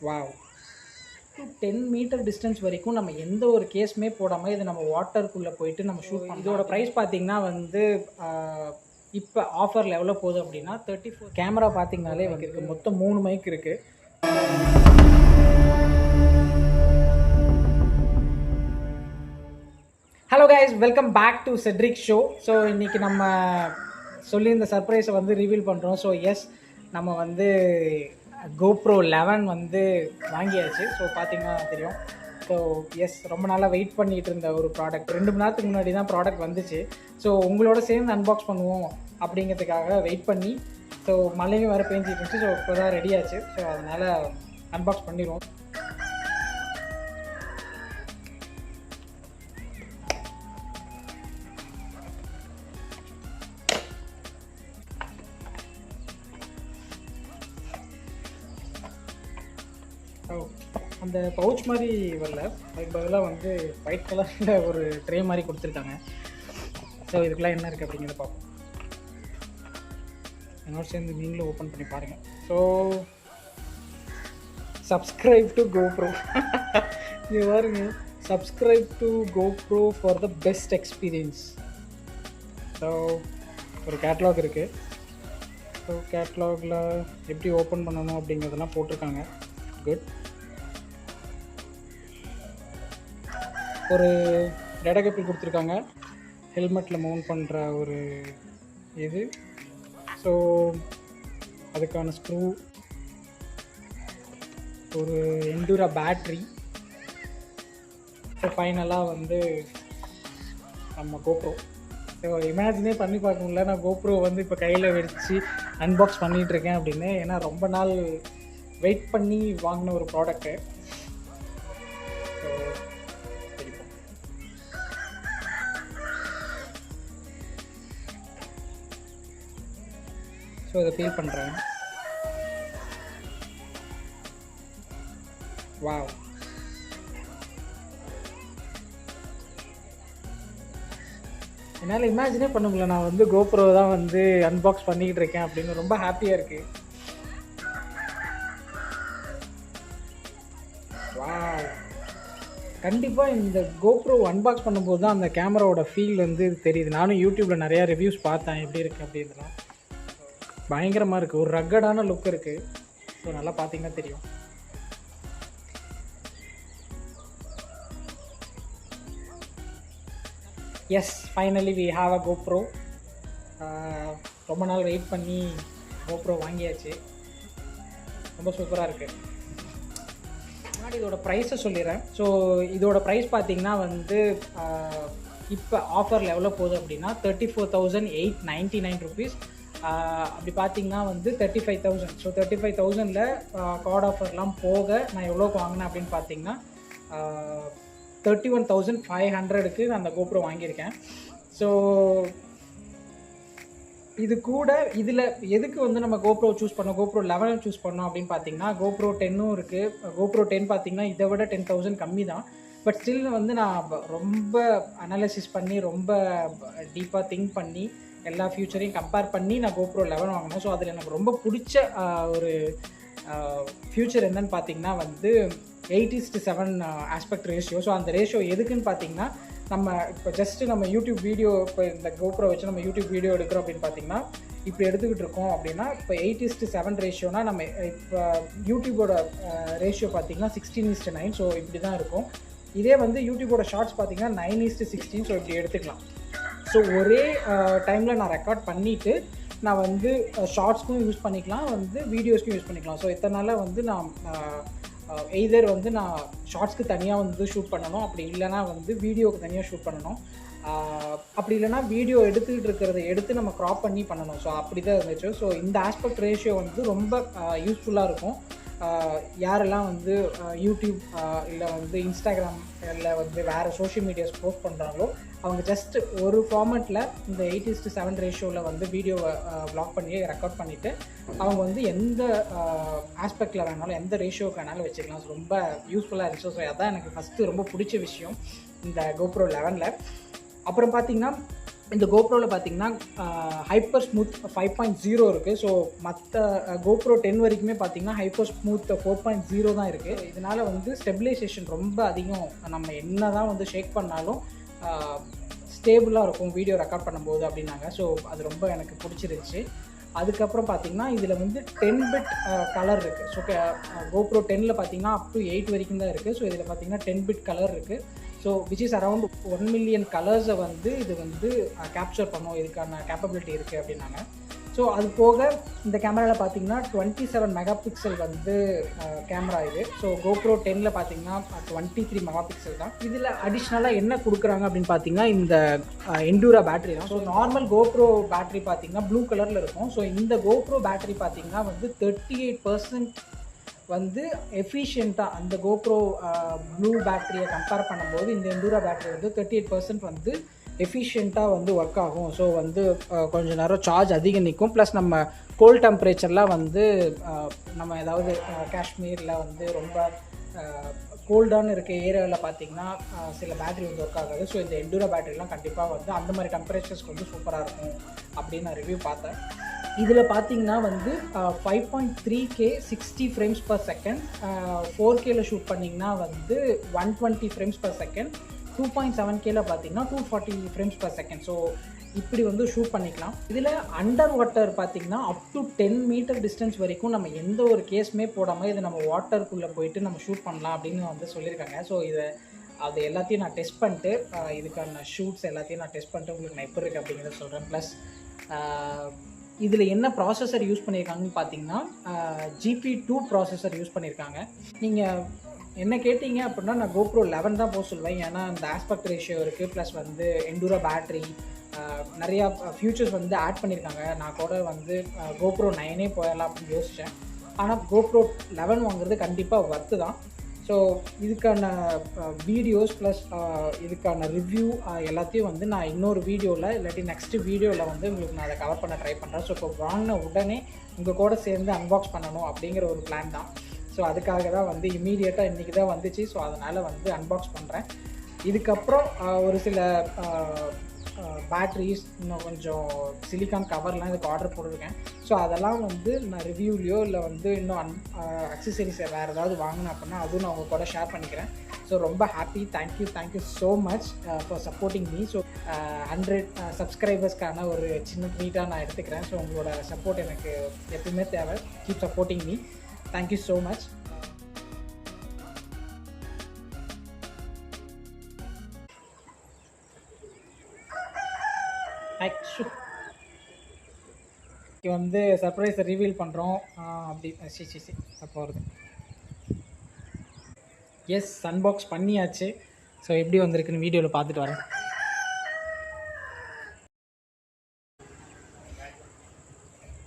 Wow, 10 metre distance வரைக்கும் நம்ம எந்த ஒரு கேஸுமே போடாமல் இது நம்ம வாட்டருக்குள்ளே போயிட்டு நம்ம ஷூட் பண்ணோம். இதோட ப்ரைஸ் பார்த்திங்கன்னா வந்து இப்போ ஆஃபர் லெவலில் போகுது அப்படின்னா 34. கேமரா பார்த்திங்கனாலே வந்து மொத்தம் 3 மைக் இருக்குது. Hello guys, welcome back to Cedric show. So இன்றைக்கி நம்ம சொல்லி இந்த சர்ப்ரைஸை வந்து ரிவீல் பண்ணுறோம். ஸோ எஸ், நம்ம வந்து GoPro 11 வந்து வாங்கியாச்சு. ஸோ பார்த்திங்கன்னா தெரியும். ஸோ எஸ், ரொம்ப நாளாக வெயிட் பண்ணிகிட்டு இருந்த ஒரு ப்ராடக்ட். 2 மணி நேரத்துக்கு முன்னாடி தான் ப்ராடக்ட் வந்துச்சு. ஸோ உங்களோட சேர்ந்து அன்பாக்ஸ் பண்ணுவோம் அப்படிங்கிறதுக்காக வெயிட் பண்ணி, ஸோ மழையும் வேறு பேஞ்சிட்டு இருந்துச்சு. ஸோ இப்போ தான் ரெடி ஆச்சு. ஸோ அதனால் அன்பாக்ஸ் பண்ணிடுவோம். அந்த பவுச் மாதிரி வரல, அதுக்கு பதிலாக வந்து ஒயிட் கலரில் ஒரு ட்ரே மாதிரி கொடுத்துருக்காங்க. ஸோ இதுக்கெல்லாம் என்ன இருக்குது அப்படிங்கிறத பார்ப்போம். என்னோட சேர்ந்து நீங்களும் ஓப்பன் பண்ணி பாருங்கள். So subscribe to GoPro. இது பாருங்க, subscribe to GoPro for the best experience. So ஒரு கேட்லாக் இருக்குது. ஸோ கேட்லாகில் எப்படி ஓப்பன் பண்ணணும் அப்படிங்கிறதெல்லாம் போட்டிருக்காங்க. குட். ஒரு டேட்டா கேபிள் கொடுத்துருக்காங்க, ஹெல்மெட்டில் மவுண்ட் பண்ணுற ஒரு இது. ஸோ அதுக்கான ஸ்க்ரூ, ஒரு எண்டூரா பேட்ரி. ஸோ ஃபைனலாக வந்து நம்ம GoPro. ஸோ இமேஜினே பண்ணி பார்க்கணும்ல, நான் GoPro வந்து இப்போ கையில் வச்சு அன்பாக்ஸ் பண்ணிகிட்ருக்கேன் அப்படின்னு. ஏன்னா ரொம்ப நாள் வெயிட் பண்ணி வாங்கின ஒரு ப்ராடக்ட்டு. ஸோ இதை ஃபீல் பண்ணுறேன். வாவ், என்னால் இமேஜினே பண்ண முடியல. நான் வந்து GoPro தான் வந்து அன்பாக்ஸ் பண்ணிக்கிட்டு இருக்கேன் அப்படின்னு ரொம்ப ஹாப்பியாக இருக்குது. வாவ், கண்டிப்பாக இந்த GoPro அன்பாக்ஸ் பண்ணும்போது தான் அந்த கேமராவோட ஃபீல் வந்து தெரியுது. நானும் யூடியூப்பில் நிறையா ரிவ்யூஸ் பார்த்தேன் எப்படி இருக்குது அப்படின்றலாம். பயங்கரமாக இருக்குது, ஒரு ரக்கடான லுக் இருக்குது. ஸோ நல்லா பார்த்தீங்கன்னா தெரியும். Yes, finally we have a GoPro. ரொம்ப நாள் வெயிட் பண்ணி GoPro வாங்கியாச்சு. ரொம்ப சூப்பராக இருக்குது. முன்னாடி இதோட ப்ரைஸை சொல்லிடுறேன். ஸோ இதோட ப்ரைஸ் பார்த்திங்கன்னா வந்து இப்போ ஆஃபர் லெவலில் போகுது அப்படின்னா 34,899 ருபீஸ். அப்படி பார்த்திங்கன்னா வந்து 35,000. ஸோ 35,000ல் கார்டு ஆஃபர்லாம் போக நான் எவ்வளோக்கு வாங்கினேன் அப்படின்னு பார்த்தீங்கன்னா 31,500க்கு நான் அந்த GoPro வாங்கியிருக்கேன். ஸோ இது கூட இதில் எதுக்கு வந்து நம்ம GoPro சூஸ் பண்ணோம், GoPro 11 சூஸ் பண்ணோம் அப்படின்னு பார்த்தீங்கன்னா, GoPro 10ம் இருக்குது. GoPro 10 பார்த்திங்கன்னா இதை விட 10,000 கம்மி தான். பட் ஸ்டில் வந்து நான் ரொம்ப அனாலிசிஸ் பண்ணி, ரொம்ப டீப்பாக திங்க் பண்ணி, எல்லா ஃபியூச்சரையும் கம்பேர் பண்ணி நான் GoPro 11 வாங்கினேன். ஸோ அதில் எனக்கு ரொம்ப பிடிச்ச ஒரு ஃபியூச்சர் என்னன்னு பார்த்தீங்கன்னா வந்து 8:7 ஆஸ்பெக்ட் ரேஷியோ. ஸோ அந்த ரேஷியோ எதுக்குன்னு பார்த்தீங்கன்னா, நம்ம இப்போ ஜஸ்ட்டு நம்ம யூடியூப் வீடியோ, இப்போ இந்த GoPro வச்சு நம்ம யூடியூப் வீடியோ எடுக்கிறோம் அப்படின்னு பார்த்தீங்கன்னா, இப்போ எடுத்துக்கிட்டு இருக்கோம் அப்படின்னா இப்போ 8:7 ரேஷியோனா, நம்ம இப்போ யூடியூபோட ரேஷியோ பார்த்திங்கன்னா 16:9. ஸோ இப்படி தான் இருக்கும். இதே வந்து யூடியூபோட ஷார்ட்ஸ் பார்த்திங்கன்னா 9:16. ஸோ இப்படி எடுத்துக்கலாம். ஸோ ஒரே டைமில் நான் ரெக்கார்ட் பண்ணிவிட்டு நான் வந்து ஷார்ட்ஸ்க்கும் யூஸ் பண்ணிக்கலாம், வந்து வீடியோஸ்க்கும் யூஸ் பண்ணிக்கலாம். ஸோ இத்தனை நாளாக வந்து நான் எய்தர் வந்து நான் ஷார்ட்ஸ்க்கு தனியாக வந்து ஷூட் பண்ணணும், அப்படி இல்லைனா வந்து வீடியோவுக்கு தனியாக ஷூட் பண்ணணும், அப்படி இல்லைனா வீடியோ எடுத்துக்கிட்டு இருக்கிறத எடுத்து நம்ம க்ராப் பண்ணி பண்ணணும். ஸோ அப்படி தான் இருந்துச்சு. ஸோ இந்த ஆஸ்பெக்ட் ரேஷியோ வந்து ரொம்ப யூஸ்ஃபுல்லாக இருக்கும். யாரெல்லாம் வந்து யூடியூப் இல்லை வந்து இன்ஸ்டாகிராம் இல்லை வந்து வேறு சோஷியல் மீடியாஸ் போஸ்ட் பண்ணுறாங்களோ, அவங்க ஜஸ்ட் ஒரு ஃபார்மேட்டில் இந்த 8:7 ரேஷியோவில் வந்து வீடியோவை வ்ளாக் பண்ணி ரெக்கார்ட் பண்ணிவிட்டு அவங்க வந்து எந்த ஆஸ்பெக்டில் வேணாலும், எந்த ரேஷியோக்கு வேணாலும் வச்சுக்கலாம். ஸோ ரொம்ப யூஸ்ஃபுல்லாக இருந்துச்சு. ஸோ அதான் எனக்கு ஃபஸ்ட்டு ரொம்ப பிடிச்ச விஷயம் இந்த GoPro 11ல். அப்புறம் பார்த்திங்கன்னா இந்த கோப்ரோவில் பார்த்தீங்கன்னா ஹைப்பர் ஸ்மூத் 5.0 இருக்குது. ஸோ மற்ற கோப்ரோ 10 வரைக்குமே பார்த்தீங்கன்னா ஹைப்பர் ஸ்மூத் 4.0 தான் இருக்குது. இதனால் வந்து ஸ்டெபிலைசேஷன் ரொம்ப அதிகம். நம்ம என்ன தான் வந்து ஷேக் பண்ணாலும் ஸ்டேபிளாக இருக்கும் வீடியோ ரெக்கார்ட் பண்ணும்போது அப்படின்னாங்க. ஸோ அது ரொம்ப எனக்கு பிடிச்சிருந்துச்சி. அதுக்கப்புறம் பார்த்தீங்கன்னா இதில் வந்து 10 பிட் கலர் இருக்குது. ஸோ கோப்ரோ 10ல் பார்த்தீங்கன்னா அப் டு 8 வரைக்கும் தான் இருக்குது. ஸோ இதில் பார்த்தீங்கன்னா 10 பிட் கலர் இருக்குது. So which is around 1 million கலர்ஸை வந்து இது வந்து கேப்சர் பண்ணும், இதுக்கான கேப்பபிலிட்டி இருக்குது அப்படின்னாங்க. ஸோ அது போக இந்த கேமராவில் பார்த்தீங்கன்னா 27 மெகா பிக்சல் வந்து கேமரா இது. ஸோ கோப்ரோ 10ல் பார்த்தீங்கன்னா 23 மெகா பிக்சல் தான். இதில் அடிஷ்னலாக என்ன கொடுக்குறாங்க அப்படின்னு பார்த்தீங்கன்னா இந்த எண்டூரா பேட்டரி தான். ஸோ நார்மல் கோப்ரோ பேட்டரி பார்த்தீங்கன்னா ப்ளூ கலரில் இருக்கும். ஸோ இந்த கோப்ரோ பேட்டரி பார்த்தீங்கன்னா வந்து 38% வந்து எஃபிஷியண்ட்டாக அந்த கோப்ரோ ப்ளூ பேட்டரியை கம்பேர் பண்ணும்போது இந்த எண்டூரா பேட்டரி வந்து 38% வந்து எஃபிஷியண்ட்டாக வந்து ஒர்க் ஆகும். ஸோ வந்து கொஞ்சம் நேரம் சார்ஜ் அதிகம் நிற்கும். ப்ளஸ் நம்ம கோல்ட் டெம்பரேச்சர்லாம் வந்து நம்ம ஏதாவது காஷ்மீரில் வந்து ரொம்ப கோல்டான இருக்க ஏரியாவில் பார்த்திங்கன்னா சில பேட்டரி வந்து ஒர்க் ஆகாது. ஸோ இந்த எண்டூரா பேட்டரிலாம் கண்டிப்பாக வந்து அந்த மாதிரி டெம்பரேச்சர்ஸ்க்கு வந்து சூப்பராக இருக்கும் அப்படின்னு நான் ரிவ்யூ பார்த்தேன். இதில் பார்த்தீங்கன்னா வந்து 5.3K 60 ஃப்ரேம்ஸ் பர் செகண்ட், 4Kல ஷூட் பண்ணிங்கன்னா வந்து 120 ஃப்ரேம்ஸ் பர் செகண்ட், 2.7Kல பார்த்தீங்கன்னா 240 ஃப்ரேம்ஸ் பர் செகண்ட். ஸோ இப்படி வந்து ஷூட் பண்ணிக்கலாம். இதில் அண்டர் வாட்டர் பார்த்தீங்கன்னா அப் டு 10 மீட்டர் டிஸ்டன்ஸ் வரைக்கும் நம்ம எந்த ஒரு கேஸுமே போடாமல் இதை நம்ம வாட்டருக்குள்ளே போயிட்டு நம்ம ஷூட் பண்ணலாம் அப்படின்னு வந்து சொல்லியிருக்காங்க. ஸோ அது எல்லாத்தையும் நான் டெஸ்ட் பண்ணிட்டு இதுக்கான ஷூட்ஸ் எல்லாத்தையும் நான் டெஸ்ட் பண்ணிட்டு உங்களுக்கு நான் எப்படி இருக்குது அப்படிங்கிறத சொல்கிறேன். ப்ளஸ் இதில் என்ன ப்ராசஸர் யூஸ் பண்ணியிருக்காங்கன்னு பார்த்தீங்கன்னா GP2 ப்ராசஸர் யூஸ் பண்ணியிருக்காங்க. நீங்கள் என்ன கேட்டிங்க அப்படின்னா நான் GoPro 11 தான் போக சொல்லுவேன். ஏன்னா இந்த ஆஸ்பெக்ட் ரேஷியோ இருக்குது, ப்ளஸ் வந்து எண்டூரா பேட்ரி நிறையா ஃபியூச்சர்ஸ் வந்து ஆட் பண்ணியிருக்காங்க. நான் கூட வந்து GoPro 9 போயிடலாம் அப்படின்னு யோசித்தேன். ஆனால் GoPro 11 வாங்குறது கண்டிப்பாக ஒர்த்து தான். ஸோ இதுக்கான வீடியோஸ் ப்ளஸ் இதுக்கான ரிவ்யூ எல்லாத்தையும் வந்து நான் இன்னொரு வீடியோவில் இல்லாட்டி நெக்ஸ்ட்டு வீடியோவில் வந்து உங்களுக்கு நான் அதை கவர் பண்ண ட்ரை பண்ணுறேன். ஸோ இப்போ வாங்கின உடனே உங்கள் கூட சேர்ந்து அன்பாக்ஸ் பண்ணணும் அப்படிங்கிற ஒரு பிளான் தான். ஸோ அதுக்காக தான் வந்து இமீடியட்டாக இன்றைக்கி தான் வந்துச்சு. ஸோ அதனால் வந்து அன்பாக்ஸ் பண்ணுறேன். இதுக்கப்புறம் ஒரு சில பேட்ரிஸ், இன்னும் கொஞ்சம் சிலிக்கான் கவர்லாம் இதுக்கு ஆர்டர் போட்டிருக்கேன். ஸோ அதெல்லாம் வந்து நான் ரிவ்யூலையோ இல்லை வந்து இன்னும் அக்சசரிஸை வேறு ஏதாவது வாங்கினேன் அப்படின்னா அதுவும் நான் உங்கள் கூட ஷேர் பண்ணிக்கிறேன். ஸோ ரொம்ப happy. Thank you so much for supporting me. So 100 சப்ஸ்கிரைபர்ஸ்க்கான ஒரு சின்ன ட்ரீட்டாக நான் எடுத்துக்கிறேன். ஸோ உங்களோட சப்போர்ட் எனக்கு எப்பவுமே தேவை. Keep supporting me. Thank you so much. வந்து சர்ப்ரைஸை ரிவீல் பண்ணுறோம் அப்படி அப்போ வருது. எஸ், அன்பாக்ஸ் பண்ணியாச்சு. ஸோ எப்படி வந்திருக்குன்னு வீடியோவில் பார்த்துட்டு வரேன்.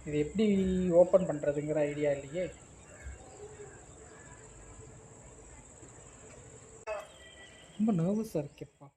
இது எப்படி ஓப்பன் பண்ணுறதுங்கிற ஐடியா இல்லையே. ரொம்ப நர்வஸாக இருக்கேப்பா.